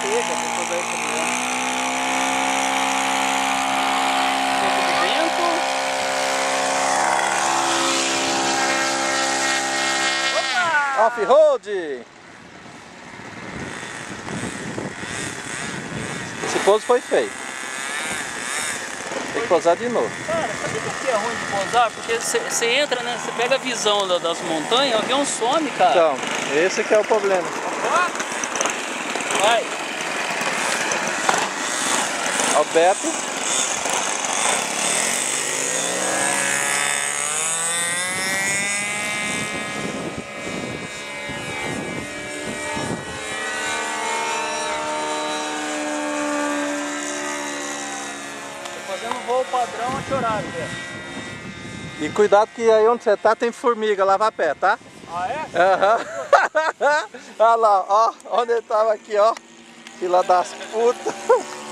seca, pra fazer esse problema. Pouco de vento. Opa! Off-road! Esse pouso foi feio. Tem que pousar de novo. Cara, sabe o que é ruim de pousar? Porque você entra, né? Você pega a visão das montanhas, o avião some, cara. Então, esse que é o problema. Vai. Alberto. Fazendo voo padrão anti-horário, velho. E cuidado que aí onde você tá tem formiga, lava a pé, tá? Ah, é? Aham. Olha lá, ó, onde ele tava aqui, ó. Fila das putas.